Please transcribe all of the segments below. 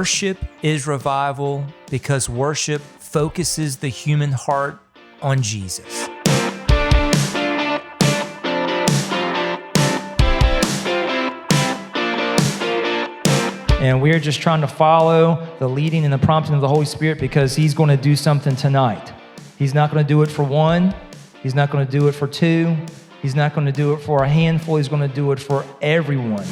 Worship is revival because worship focuses the human heart on Jesus. And we're just trying to follow the leading and the prompting of the Holy Spirit because He's going to do something tonight. He's not going to do it for one. He's not going to do it for two. He's not going to do it for a handful. He's going to do it for everyone.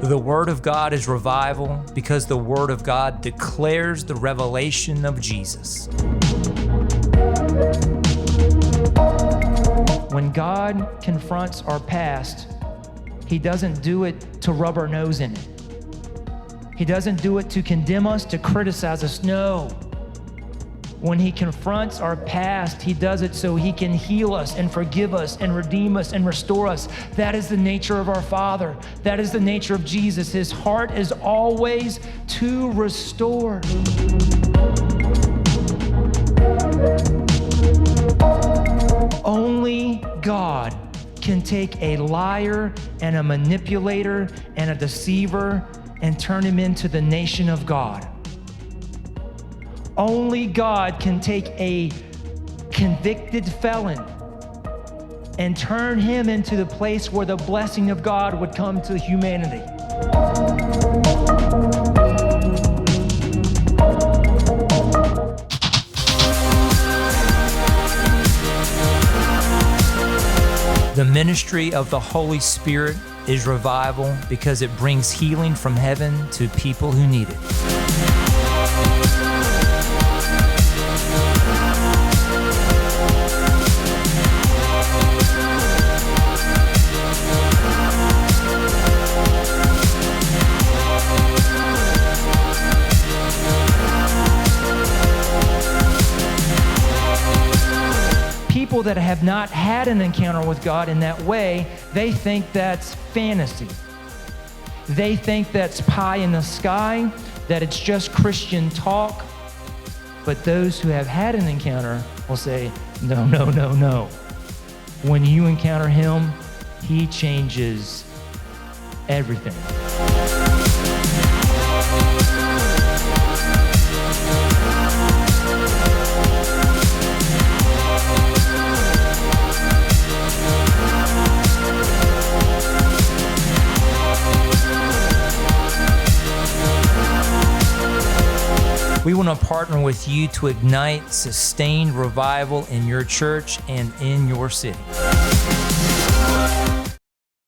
The Word of God is revival because the Word of God declares the revelation of Jesus. When God confronts our past, He doesn't do it to rub our nose in it. He doesn't do it to condemn us, to criticize us. No. When He confronts our past, He does it so He can heal us and forgive us and redeem us and restore us. That is the nature of our Father. That is the nature of Jesus. His heart is always to restore. Only God can take a liar and a manipulator and a deceiver and turn him into the nation of God. Only God can take a convicted felon and turn him into the place where the blessing of God would come to humanity. The ministry of the Holy Spirit is revival because it brings healing from heaven to people who need it. People that have not had an encounter with God in that way, they think that's fantasy. They think that's pie in the sky, that it's just Christian talk. But those who have had an encounter will say, no, no, no, no. When you encounter Him, He changes everything. We want to partner with you to ignite sustained revival in your church and in your city.